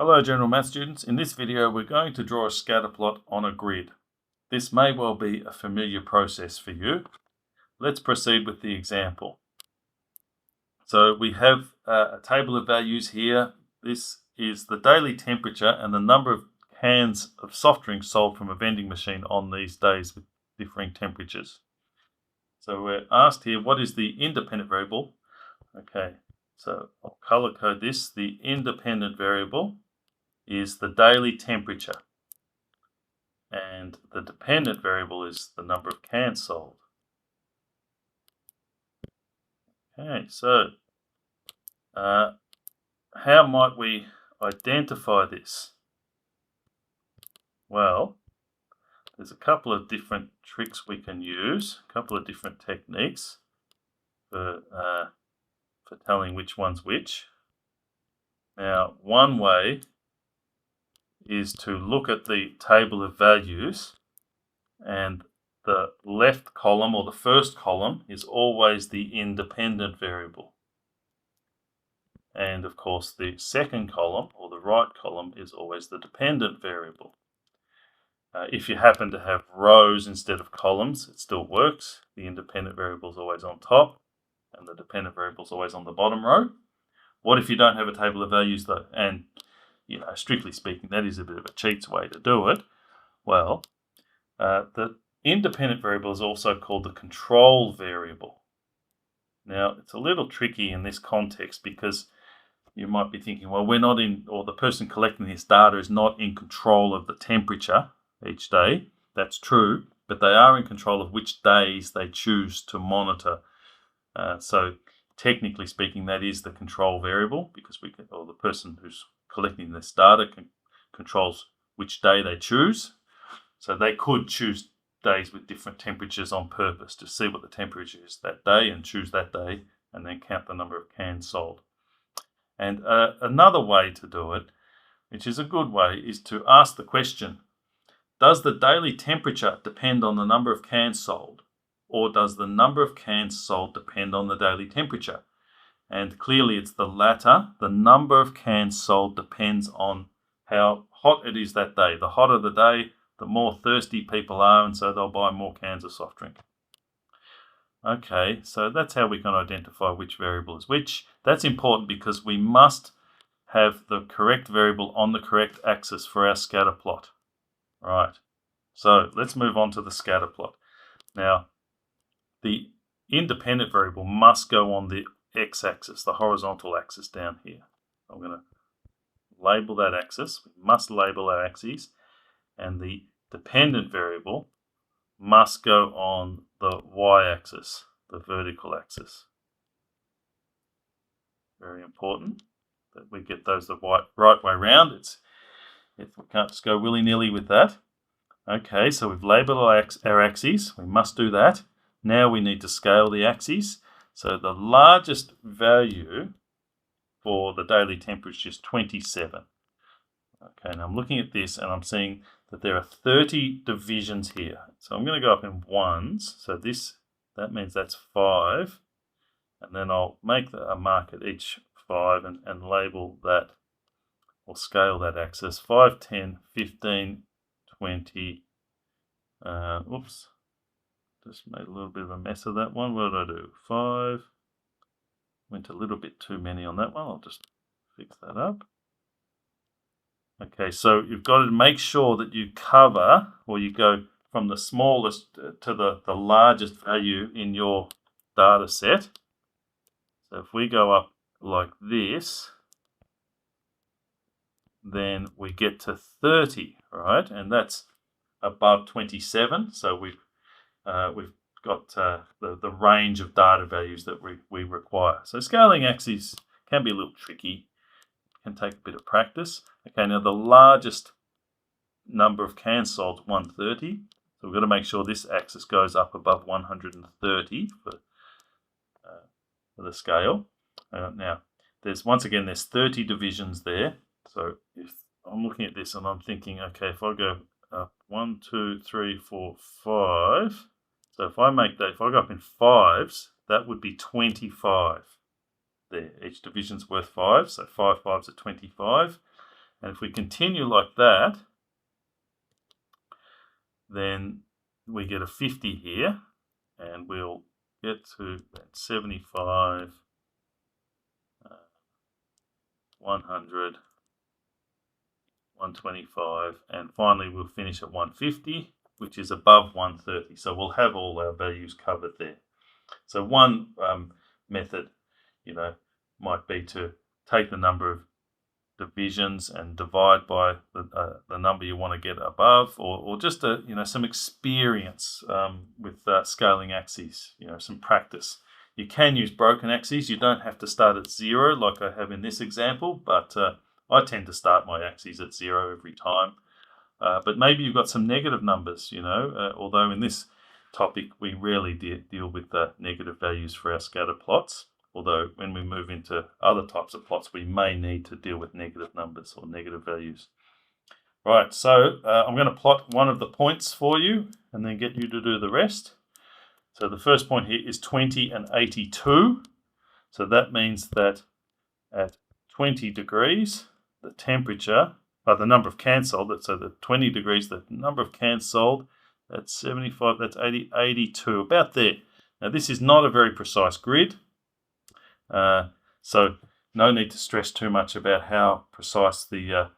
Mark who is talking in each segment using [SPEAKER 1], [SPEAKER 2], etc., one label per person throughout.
[SPEAKER 1] Hello General Maths students. In this video we're going to draw a scatter plot on a grid. This may well be a familiar process for you. Let's proceed with the example. So we have a table of values here. This is the daily temperature and the number of cans of soft drinks sold from a vending machine on these days with differing temperatures. So we're asked here, what is the independent variable? Okay, so I'll color code this. The independent variable is the daily temperature, and the dependent variable is the number of cans sold. Okay, so how might we identify this? Well, there's a couple of different tricks we can use, a couple of different techniques for telling which one's which. Now, one way is to look at the table of values, and the left column or the first column is always the independent variable. And of course the second column or the right column is always the dependent variable. If you happen to have rows instead of columns, it still works. The independent variable is always on top and the dependent variable is always on the bottom row. What if you don't have a table of values though? And strictly speaking, that is a bit of a cheats way to do it. Well, the independent variable is also called the control variable. Now, it's a little tricky in this context because you might be thinking, well, we're not in, or the person collecting this data is not in control of the temperature each day. That's true, but they are in control of which days they choose to monitor. So technically speaking, that is the control variable, because the person who's collecting this data controls which day they choose. So they could choose days with different temperatures on purpose to see what the temperature is that day and choose that day and then count the number of cans sold. And another way to do it, which is a good way, is to ask the question, does the daily temperature depend on the number of cans sold, or does the number of cans sold depend on the daily temperature? And clearly it's the latter. The number of cans sold depends on how hot it is that day. The hotter the day, the more thirsty people are, and so they'll buy more cans of soft drink. Okay, so that's how we can identify which variable is which. That's important because we must have the correct variable on the correct axis for our scatter plot. Right, so let's move on to the scatter plot. Now, the independent variable must go on the x-axis, the horizontal axis down here. I'm going to label that axis. We must label our axes. And the dependent variable must go on the y-axis, the vertical axis. Very important that we get those the right way round. We can't just go willy-nilly with that. Okay, so we've labelled our axes. We must do that. Now we need to scale the axes. So the largest value for the daily temperature is 27. Okay, now I'm looking at this and I'm seeing that there are 30 divisions here. So I'm going to go up in ones. So that means that's 5. And then I'll make a mark at each 5 and label that, or scale that axis. 5, 10, 15, 20. Oops. Just made a little bit of a mess of that one. What did I do? 5. Went a little bit too many on that one. I'll just fix that up. Okay, so you've got to make sure that you cover, or you go from the smallest to the largest value in your data set. So if we go up like this, then we get to 30, right? And that's above 27. So we've got the range of data values that we require. So scaling axes can be a little tricky. Can take a bit of practice. Okay, now the largest number of cans sold is 130. So we've got to make sure this axis goes up above 130 for the scale. Now, there's 30 divisions there. So if I'm looking at this and I'm thinking, okay, if I go up 1, 2, 3, 4, 5. So if I go up in 5s, that would be 25. There, each division's worth 5, so 5 5s are 25. And if we continue like that, then we get a 50 here, and we'll get to 75, 100, 125, and finally we'll finish at 150, which is above 130. So we'll have all our values covered there. So one method, might be to take the number of divisions and divide by the number you want to get above, or just some experience with scaling axes, some practice. You can use broken axes. You don't have to start at 0 like I have in this example, but I tend to start my axes at 0 every time. But maybe you've got some negative numbers, although in this topic we rarely deal with negative values for our scatter plots. Although when we move into other types of plots, we may need to deal with negative numbers or negative values. Right, so I'm going to plot one of the points for you and then get you to do the rest. So the first point here is 20 and 82. So that means that at 20 degrees, the temperature, the number of cans sold, so the 20 degrees, the number of cans sold, that's 75, that's 80, 82, about there. Now this is not a very precise grid. So no need to stress too much about how precise the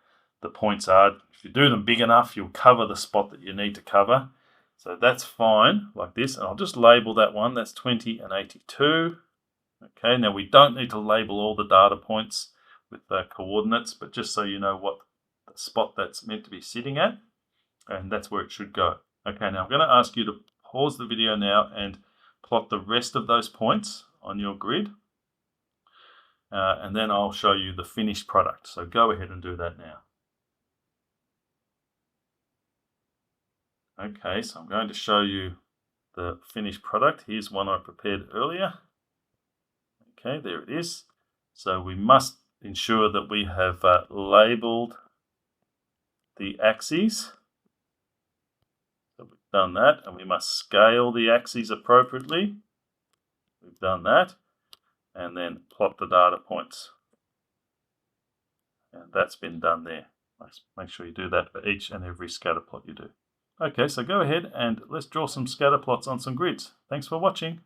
[SPEAKER 1] points are. If you do them big enough, you'll cover the spot that you need to cover. So that's fine, like this. And I'll just label that one. That's 20 and 82. Okay, now we don't need to label all the data points with coordinates, but just so you know what the spot that's meant to be sitting at, and that's where it should go. Okay, now I'm going to ask you to pause the video now and plot the rest of those points on your grid. And then I'll show you the finished product. So go ahead and do that now. Okay, so I'm going to show you the finished product. Here's one I prepared earlier. Okay, there it is. So we must ensure that we have labeled the axes. So we've done that, and we must scale the axes appropriately. We've done that. And then plot the data points. And that's been done there. Make sure you do that for each and every scatter plot you do. Okay, so go ahead and let's draw some scatter plots on some grids. Thanks for watching.